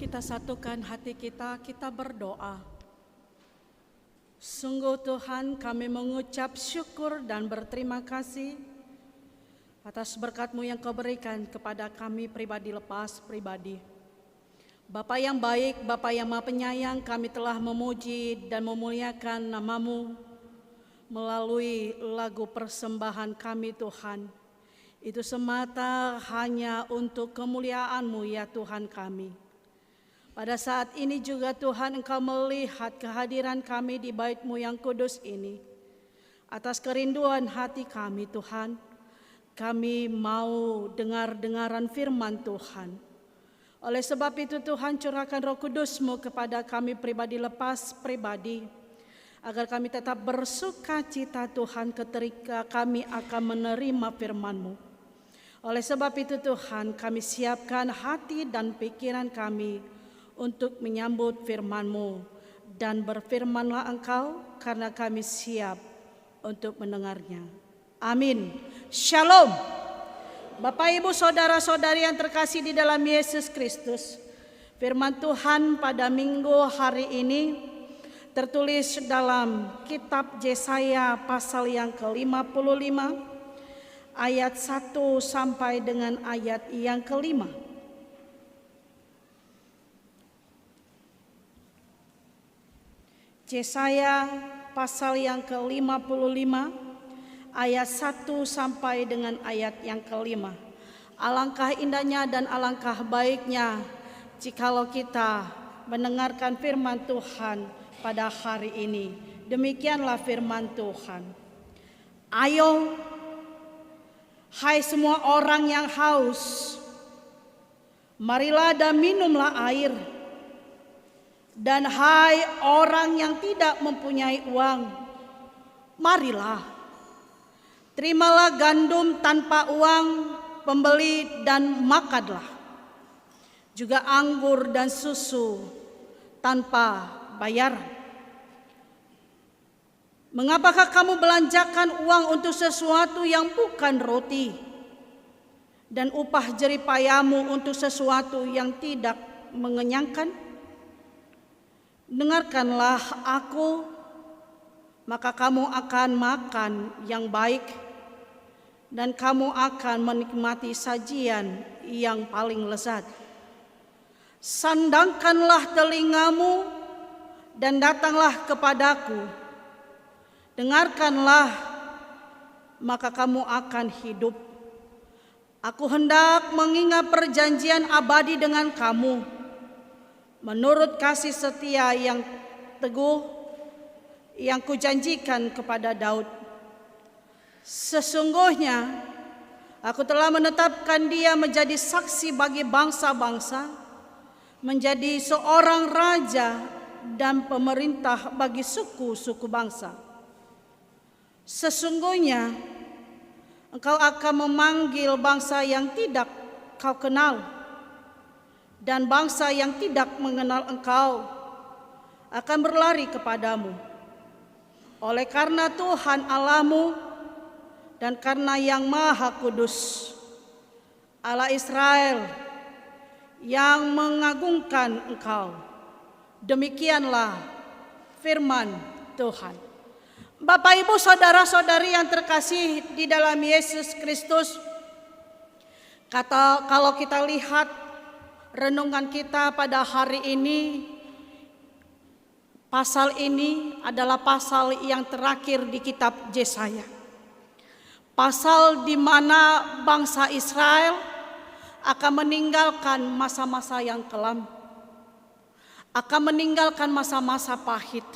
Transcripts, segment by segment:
Kita satukan hati kita, kita berdoa. Sungguh Tuhan, kami mengucap syukur dan berterima kasih atas berkat-Mu yang Kau berikan kepada kami pribadi lepas pribadi. Bapa yang baik, Bapa yang Maha Penyayang, kami telah memuji dan memuliakan nama-Mu melalui lagu persembahan kami Tuhan. Itu semata hanya untuk kemuliaan-Mu ya Tuhan kami. Pada saat ini juga Tuhan, Engkau melihat kehadiran kami di bait-Mu yang kudus ini. Atas kerinduan hati kami Tuhan, kami mau dengar-dengaran firman Tuhan. Oleh sebab itu Tuhan, curahkan Roh Kudus-Mu kepada kami pribadi lepas pribadi, agar kami tetap bersuka cita Tuhan ketika kami akan menerima firman-Mu. Oleh sebab itu Tuhan, kami siapkan hati dan pikiran kami untuk menyambut firman-Mu, dan berfirmanlah Engkau karena kami siap untuk mendengarnya. Amin. Shalom. Bapak, Ibu, saudara-saudari yang terkasih di dalam Yesus Kristus, firman Tuhan pada minggu hari ini tertulis dalam kitab Yesaya pasal yang ke-55 ayat 1 sampai dengan ayat yang ke-5. Yesaya pasal yang ke-55 ayat 1 sampai dengan ayat yang ke-5. Alangkah indahnya dan alangkah baiknya jikalau kita mendengarkan firman Tuhan pada hari ini. Demikianlah firman Tuhan. Ayo, hai semua orang yang haus, marilah dan minumlah air. Dan hai orang yang tidak mempunyai uang, marilah, terimalah gandum tanpa uang pembeli dan makanlah. Juga anggur dan susu tanpa bayar. Mengapakah kamu belanjakan uang untuk sesuatu yang bukan roti, dan upah jerih payahmu untuk sesuatu yang tidak mengenyangkan? Dengarkanlah aku, maka kamu akan makan yang baik, dan kamu akan menikmati sajian yang paling lezat. Sandangkanlah telingamu dan datanglah kepadaku. Dengarkanlah, maka kamu akan hidup. Aku hendak mengingat perjanjian abadi dengan kamu, menurut kasih setia yang teguh yang kujanjikan kepada Daud. Sesungguhnya aku telah menetapkan dia menjadi saksi bagi bangsa-bangsa, menjadi seorang raja dan pemerintah bagi suku-suku bangsa. Sesungguhnya engkau akan memanggil bangsa yang tidak kau kenal, dan bangsa yang tidak mengenal engkau akan berlari kepadamu. Oleh karena Tuhan Allahmu dan karena Yang Maha Kudus, Allah Israel, yang mengagungkan engkau. Demikianlah firman Tuhan. Bapak, Ibu, saudara-saudari yang terkasih di dalam Yesus Kristus, kalau kita lihat renungan kita pada hari ini, pasal ini adalah pasal yang terakhir di kitab Yesaya. Pasal di mana bangsa Israel akan meninggalkan masa-masa yang kelam, akan meninggalkan masa-masa pahit.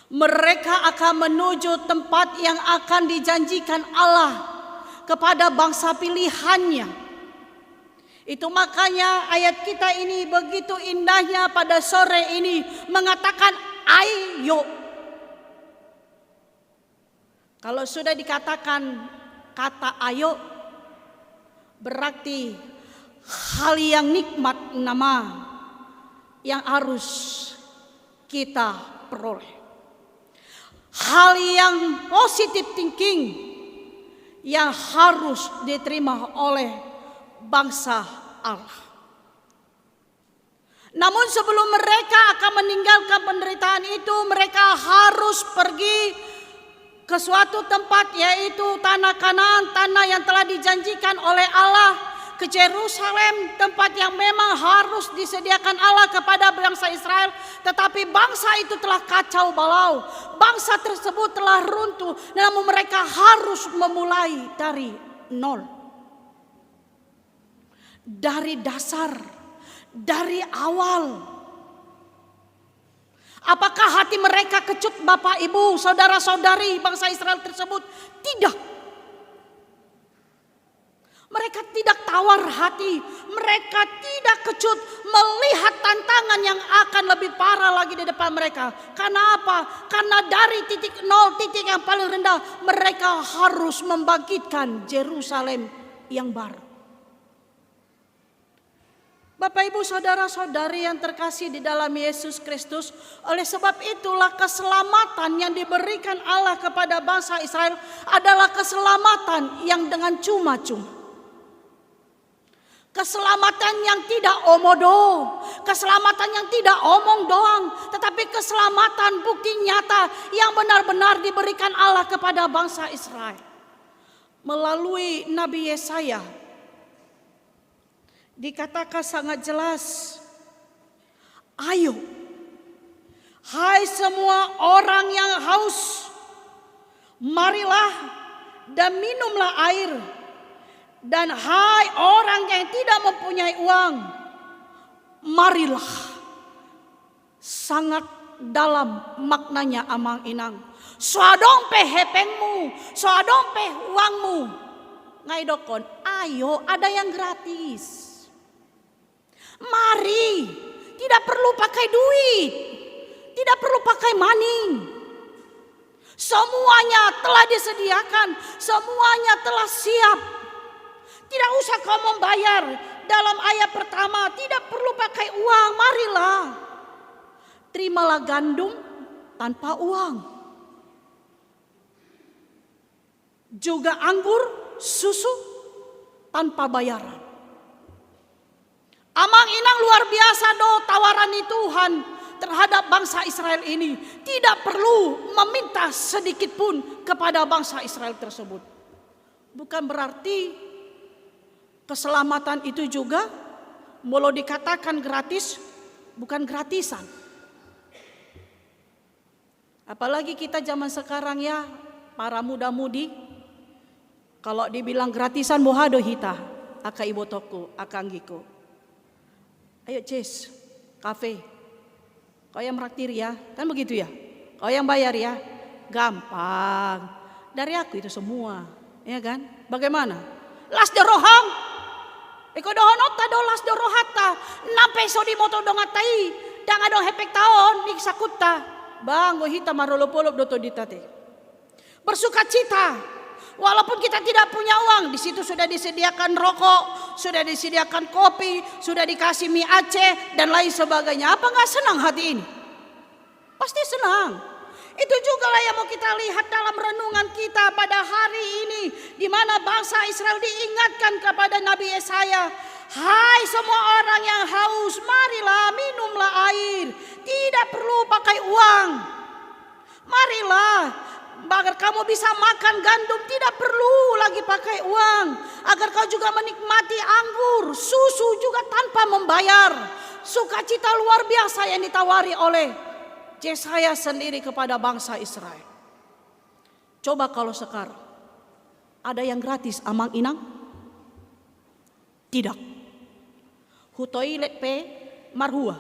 Mereka akan menuju tempat yang akan dijanjikan Allah kepada bangsa pilihannya. Itu makanya ayat kita ini begitu indahnya pada sore ini mengatakan ayo. Kalau sudah dikatakan kata ayo, berarti hal yang nikmat nama yang harus kita peroleh. Hal yang positive thinking yang harus diterima oleh bangsa Allah. Namun sebelum mereka akan meninggalkan penderitaan itu, mereka harus pergi ke suatu tempat, yaitu tanah Kanaan, tanah yang telah dijanjikan oleh Allah, ke Yerusalem, tempat yang memang harus disediakan Allah kepada bangsa Israel. Tetapi bangsa itu telah kacau balau, bangsa tersebut telah runtuh, namun mereka harus memulai dari nol, dari dasar, dari awal. Apakah hati mereka kecut, Bapak, Ibu, saudara-saudari bangsa Israel tersebut? Tidak. Mereka tidak tawar hati. Mereka tidak kecut melihat tantangan yang akan lebih parah lagi di depan mereka. Karena apa? Karena dari titik nol, titik yang paling rendah, mereka harus membangkitkan Yerusalem yang baru. Bapak, Ibu, saudara-saudari yang terkasih di dalam Yesus Kristus, oleh sebab itulah keselamatan yang diberikan Allah kepada bangsa Israel adalah keselamatan yang dengan cuma-cuma. Keselamatan yang tidak omodo, keselamatan yang tidak omong doang, tetapi keselamatan bukti nyata yang benar-benar diberikan Allah kepada bangsa Israel. Melalui Nabi Yesaya dikatakan sangat jelas, ayo, hai semua orang yang haus, marilah dan minumlah air. Dan hai orang yang tidak mempunyai uang, marilah. Sangat dalam maknanya amang inang. Soadompe hepengmu, soadompe uangmu. Ngaidokon, ayo, ada yang gratis. Mari, tidak perlu pakai duit, tidak perlu pakai maning. Semuanya telah disediakan, semuanya telah siap. Tidak usah kau membayar. Dalam ayat pertama, tidak perlu pakai uang, marilah. Terimalah gandum tanpa uang. Juga anggur, susu tanpa bayaran. Amang inang luar biasa tawaran Tuhan terhadap bangsa Israel ini. Tidak perlu meminta sedikit pun kepada bangsa Israel tersebut. Bukan berarti keselamatan itu juga mau dikatakan gratis, bukan gratisan. Apalagi kita zaman sekarang ya, para muda-mudi, kalau dibilang gratisan mohado hita, aka ibu toko, akanggiku. Ayo Cis, kafe. Kau yang meraktir ya, kan begitu ya. Kau yang bayar ya, gampang. Dari aku itu semua, ya kan? Bagaimana? Las doroham, iko dohonota do las dorohata, nampe so di moto dongatai, dang adong hepek taon nik sakuta, bang gohita marolopolop doto ditate. Bersuka cita. Walaupun kita tidak punya uang, di situ sudah disediakan rokok, sudah disediakan kopi, sudah dikasih mie Aceh dan lain sebagainya. Apa nggak senang hati ini? Pasti senang. Itu juga lah yang mau kita lihat dalam renungan kita pada hari ini, di mana bangsa Israel diingatkan kepada Nabi Yesaya. Hai semua orang yang haus, marilah minumlah air. Tidak perlu pakai uang. Marilah. Agar kamu bisa makan gandum, tidak perlu lagi pakai uang. Agar kau juga menikmati anggur, susu juga tanpa membayar. Sukacita luar biasa yang ditawari oleh Yesaya sendiri kepada bangsa Israel. Coba kalau sekarang ada yang gratis amang inang? Tidak. Hutoilet pe marhua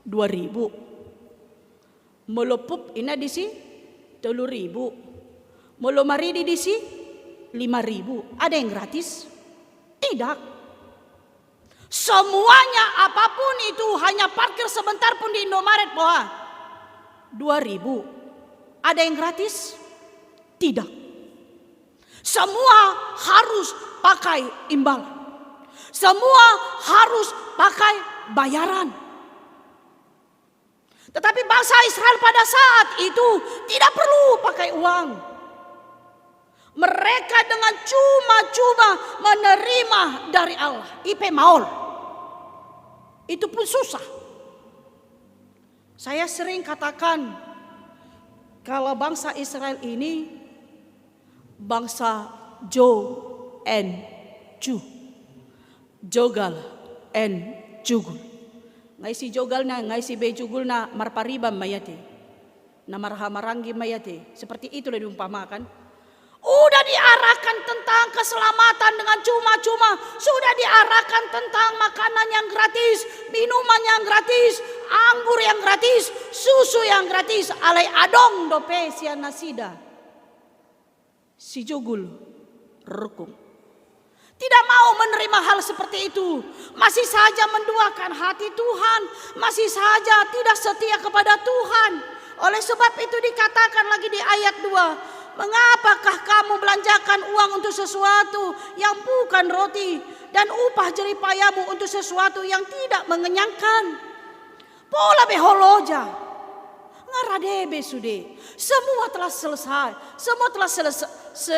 2.000. Melupup ina disi 3.000. Molo maridi disi 5.000. Ada yang gratis? Tidak. Semuanya apapun itu hanya parkir sebentar pun di Indomaret boha 2.000. Ada yang gratis? Tidak. Semua harus pakai imbalan. Semua harus pakai bayaran. Tetapi bangsa Israel pada saat itu tidak perlu pakai uang. Mereka dengan cuma-cuma menerima dari Allah. Ipe maol. Itu pun susah. Saya sering katakan kalau bangsa Israel ini bangsa Jo and Ju, Jogal and Jugul. Ngai si Jogal na, ngai si Bejugul na marparibam mayate, na marhamaranggi mayate. Seperti itu lebih diumpamakan. Udah diarahkan tentang keselamatan dengan cuma-cuma. Sudah diarahkan tentang makanan yang gratis, minuman yang gratis, anggur yang gratis, susu yang gratis. Alai adong dope sian nasida. Si Jugul rekung. Tidak mau menerima hal seperti itu. Masih saja menduakan hati Tuhan. Masih saja tidak setia kepada Tuhan. Oleh sebab itu dikatakan lagi di ayat 2. Mengapakah kamu belanjakan uang untuk sesuatu yang bukan roti. Dan upah jeripayamu untuk sesuatu yang tidak mengenyangkan. Pola beholoja. Ngaradebe sude. Semua telah selesai. Semua telah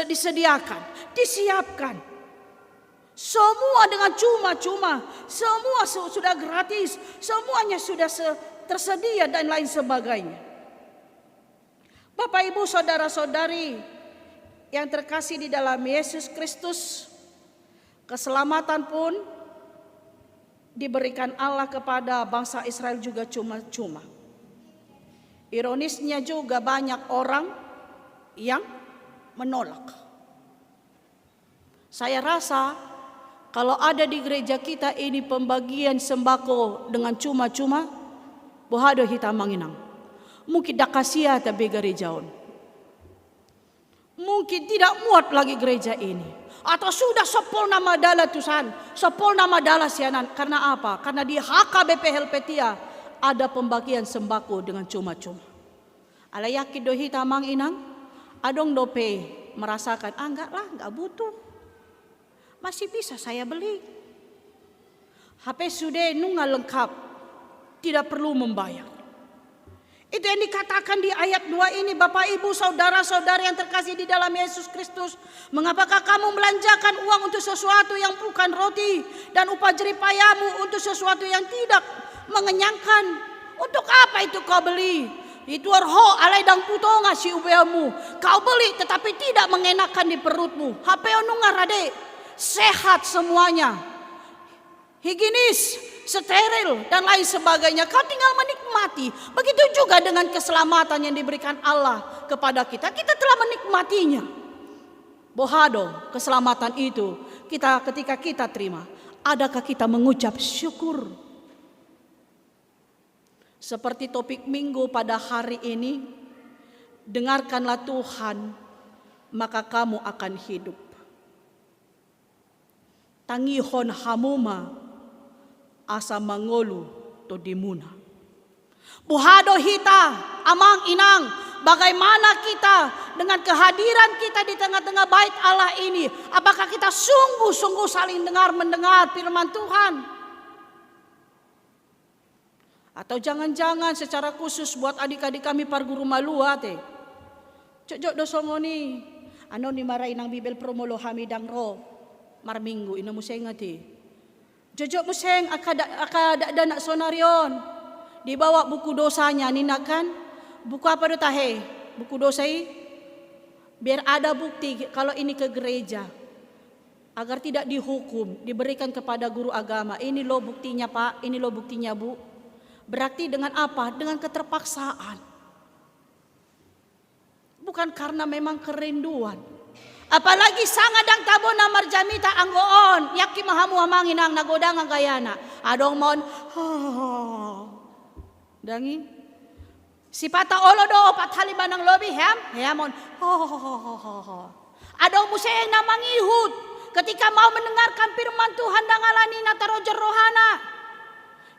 disediakan. Disiapkan. Semua dengan cuma-cuma, semua sudah gratis, semuanya sudah tersedia dan lain sebagainya. Bapak, Ibu, saudara-saudari yang terkasih di dalam Yesus Kristus, keselamatan pun diberikan Allah kepada bangsa Israel juga cuma-cuma. Ironisnya juga banyak orang yang menolak. Saya rasa kalau ada di gereja kita ini pembagian sembako dengan cuma-cuma, bohado hitam manginang. Mungkin dak kasia tapi gerejaon. Mungkin tidak muat lagi gereja ini. Atau sudah sepol nama dala Tuhan, sepol nama dala sianan. Karena apa? Karena di HKBP Helvetia ada pembagian sembako dengan cuma-cuma. Ala yakin do hitam manginang, adong dope merasakan, enggak lah, enggak butuh. Masih bisa saya beli. HP sudah nunggal lengkap. Tidak perlu membayar. Itu yang dikatakan di ayat 2 ini. Bapak, Ibu, saudara-saudari yang terkasih di dalam Yesus Kristus. Mengapakah kamu belanjakan uang untuk sesuatu yang bukan roti. Dan upah jeripayamu untuk sesuatu yang tidak mengenyangkan. Untuk apa itu kau beli? Itu arho alai dang putonga si ubeamu. Kau beli tetapi tidak mengenakan di perutmu. HP nunggal rade. Sehat semuanya, higienis, steril dan lain sebagainya. Kau tinggal menikmati. Begitu juga dengan keselamatan yang diberikan Allah kepada kita. Kita telah menikmatinya. Bohado, keselamatan itu ketika kita terima, adakah kita mengucap syukur? Seperti topik minggu pada hari ini, dengarkanlah Tuhan, maka kamu akan hidup. Tangihon hamuma asa mangolu to dimuna. Buhado hita amang inang, bagaimana kita dengan kehadiran kita di tengah-tengah bait Allah ini, apakah kita sungguh-sungguh saling mendengar firman Tuhan? Atau jangan-jangan secara khusus buat adik-adik kami parguru malua teh. Cocok dosongoni ano ni maray nang Bibel promolo hamidang ro. Marminggu ina museng ati. Jojok museng akada nak sonarion. Dibawa buku dosanya ninakan. Buku apa do tahe? Buku dosai. Biar ada bukti kalau ini ke gereja. Agar tidak dihukum, diberikan kepada guru agama. Ini lo buktinya Pak, ini lo buktinya Bu. Berarti dengan apa? Dengan keterpaksaan. Bukan karena memang kerinduan. Apalagi sangadang tabona marjamita anggoon yaki mahamu hamangin ang nagodang ang gayana adong mon dangi si pata olo do opat haliman ng lobi hemon adong museng na mangihut ketika mau mendengarkan firman Tuhan dangalani na tarojer rohana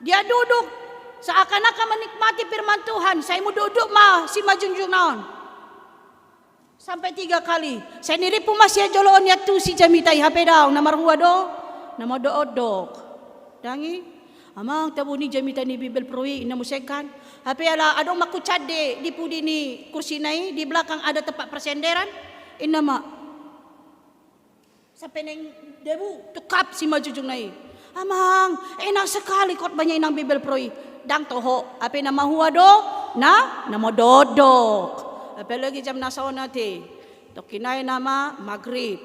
dia duduk seakan-akan menikmati firman Tuhan. Saya mau duduk mah si majunjung naon sampai 3 kali. Saya niripu masih joloon ya tu si jamitai HP daw namar huwa do nama do odok. Dangi amang tabu ni jamita ni Bibel proi na musekan. HP ala adong makucade di pudi ni kursi nai di belakang ada tempat persenderan. Inama sampai neng debu tukap si majujung nai. Amang, enak sekali khotbahnya inang Bibel Proi. Dang toho, apa nama huado? Nama dodok. Apalagi jam nasaona te. Tokinay nama maghrib.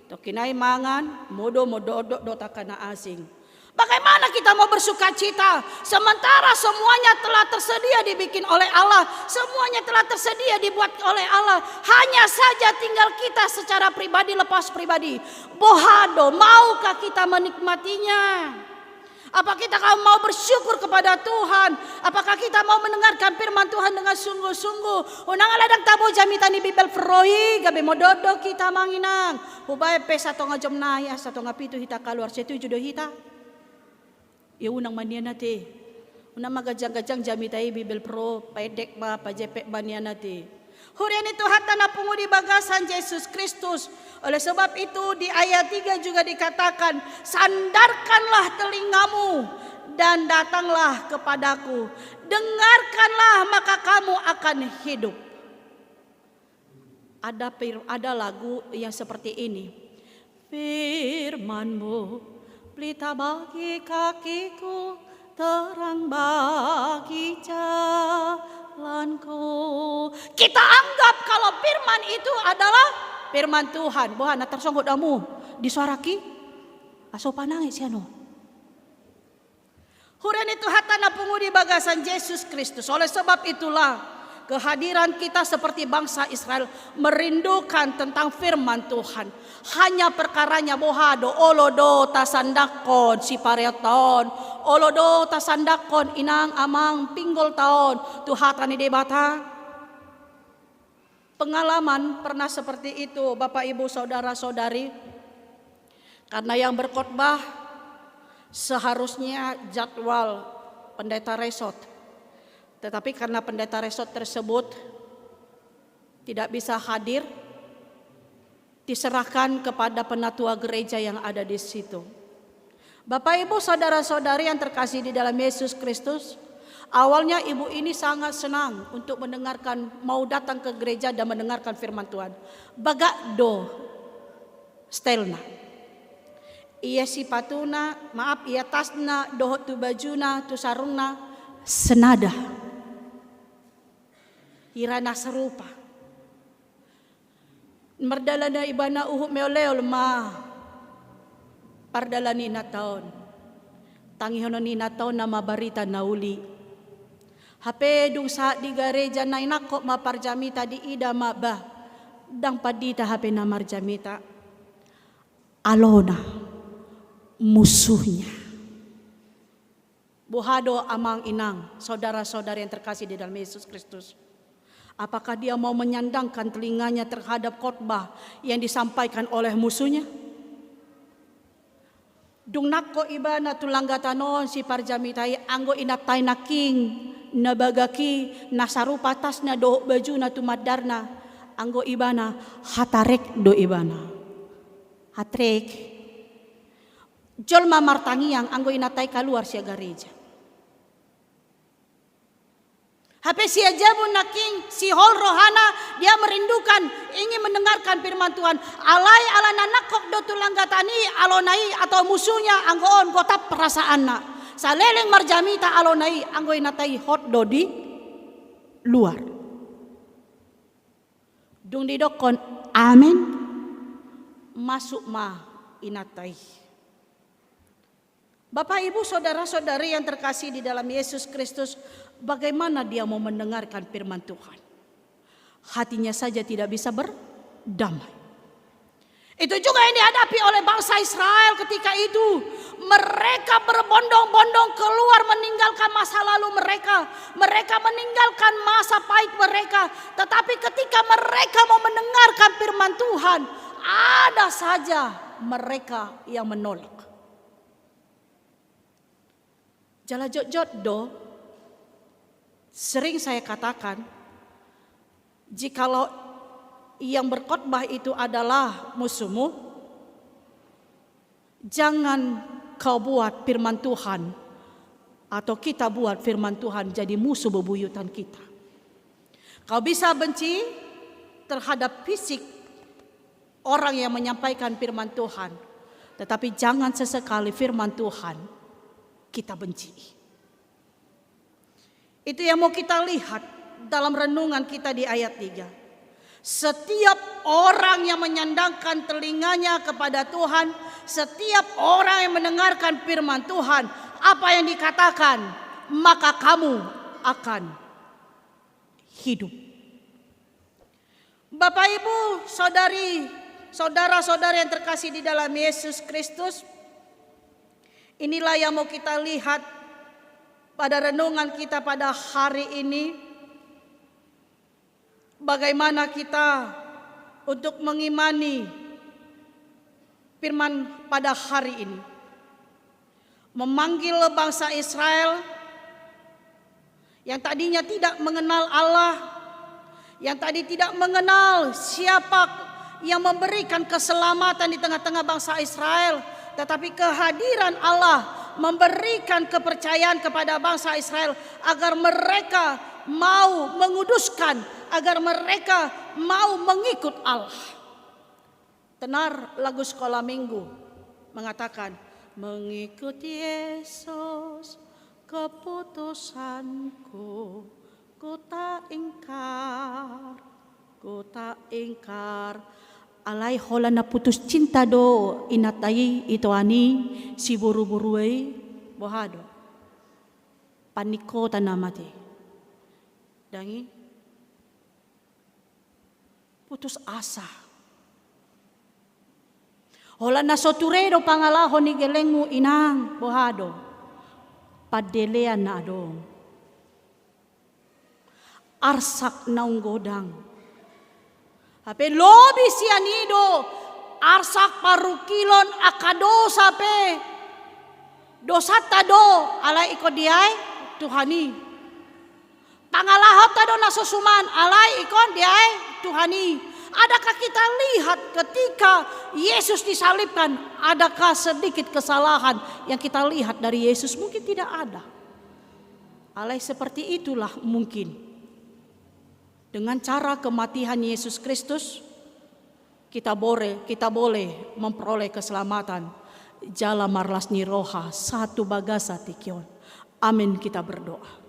Tokinay mangan, modo dodok dotakan na asing. Bagaimana kita mau bersuka cita sementara semuanya telah tersedia dibikin oleh Allah, semuanya telah tersedia dibuat oleh Allah. Hanya saja tinggal kita secara pribadi lepas pribadi. Bohado, maukah kita menikmatinya? Apa kita mau bersyukur kepada Tuhan? Apakah kita mau mendengarkan firman Tuhan dengan sungguh-sungguh? Unang aladang tabo jamitani Bibel Froi, gabe mododo kita manginang. Hubay pe sato nga jom naya, sato nga pito hita kaluar, setuju do hita. Ya unang mania nati, unang magajang-gajang jamitai Bibel Pro, pedek ba, pajepek mania nati. Hurian itu hatta na pungudi bagasan Yesus Kristus. Oleh sebab itu di ayat 3 juga dikatakan, sandarkanlah telingamu dan datanglah kepadaku. Dengarkanlah maka kamu akan hidup. Ada lagu yang seperti ini. Firman-Mu pelita bagi kakiku, terang bagi jalanku. Kita anggap kalau firman itu adalah firman Tuhan. Bohana tersonggot damu disuaraki aso panangis ya no. Huren itu hatana pungudi bagasan Yesus Kristus. Oleh sebab itulah kehadiran kita seperti bangsa Israel merindukan tentang firman Tuhan. Hanya perkaranya bohado olodo tasandakon si pareton, olodo tasandakon inang amang pinggol taon tuhatan di debata. Pengalaman pernah seperti itu Bapak Ibu saudara-saudari. Karena yang berkhotbah seharusnya jadwal pendeta resort. Tetapi karena pendeta resort tersebut tidak bisa hadir, diserahkan kepada penatua gereja yang ada di situ. Bapak Ibu saudara-saudari yang terkasih di dalam Yesus Kristus, awalnya ibu ini sangat senang untuk mendengarkan, mau datang ke gereja dan mendengarkan firman Tuhan. Bagak do stelna. Ia sipatuna, maaf ia tasna, dohot tu bajuna, tu sarungna, senada. Irana serupa. Merdalana ibana uhuk meoleo lemah. Pardalani na taon. Tangihono ni na taon na mabarita nauli. Hape dung sa di gareja na inako maparjamita di ida mabah. Dang padita hape na marjamita. Alona musuhnya. Bohado amang inang, saudara-saudari yang terkasih di dalam Yesus Kristus. Apakah dia mau menyandangkan telinganya terhadap khotbah yang disampaikan oleh musuhnya? Dung nakko ibana tulanggatanon si parjamitai anggo inatay na king nabagaki nasarupa tas na do baju na tumadarna anggo ibana hatarek do ibana hatrek jolma martangiang anggo inatay kaluar siya gareja. Hape si ajabun naking si hol rohana dia merindukan ingin mendengarkan firman Tuhan. Alai ala nanakok do tulanggatani alonai atau musuhnya anggoon gotap perasaan na. Saleleng marjamita alonai anggo inatai hot do di luar. Dung didokon amin masuk ma inatai. Bapak Ibu saudara-saudari yang terkasih di dalam Yesus Kristus, bagaimana dia mau mendengarkan firman Tuhan? Hatinya saja tidak bisa berdamai. Itu juga yang dihadapi oleh bangsa Israel ketika itu. Mereka berbondong-bondong keluar meninggalkan masa lalu mereka. Mereka meninggalkan masa pahit mereka. Tetapi ketika mereka mau mendengarkan firman Tuhan, ada saja mereka yang menolak. Jala jot do, sering saya katakan, jikalau yang berkhotbah itu adalah musuhmu, jangan kau buat firman Tuhan atau kita buat firman Tuhan jadi musuh bebuyutan kita. Kau bisa benci terhadap fisik orang yang menyampaikan firman Tuhan, Tetapi jangan sesekali firman Tuhan kita benci. Itu yang mau kita lihat dalam renungan kita di ayat 3. Setiap orang yang menyandangkan telinganya kepada Tuhan, setiap orang yang mendengarkan firman Tuhan, apa yang dikatakan, maka kamu akan hidup. Bapak, Ibu, saudara-saudara yang terkasih di dalam Yesus Kristus, inilah yang mau kita lihat pada renungan kita pada hari ini. Bagaimana kita untuk mengimani firman pada hari ini. Memanggil bangsa Israel yang tadinya tidak mengenal Allah, yang tadi tidak mengenal siapa yang memberikan keselamatan di tengah-tengah bangsa Israel. Tetapi kehadiran Allah memberikan kepercayaan kepada bangsa Israel agar mereka mau menguduskan, agar mereka mau mengikut Allah. Tenar lagu sekolah minggu mengatakan, mengikut Yesus keputusanku, ku tak ingkar. Alai hola na putus cinta do inatai itu ani si buru-buruai bohado paniko tanamati dangi putus asa. Hola na soturero pangalahon ni gelengu inang bohado padelean na adong arsak naung godang. Hape lobi sianido arsak parukilon akadosa pe dosa tado alai iko diai Tuhani pangalahot tado nasusuman alai ikon diai Tuhani. Adakah kita lihat ketika Yesus disalibkan, adakah sedikit kesalahan yang kita lihat dari Yesus? Mungkin tidak ada. Alai seperti itulah mungkin. Dengan cara kematian Yesus Kristus, kita boleh memperoleh keselamatan. Jala marlas ni roha satu bagasa tikion. Amin, kita berdoa.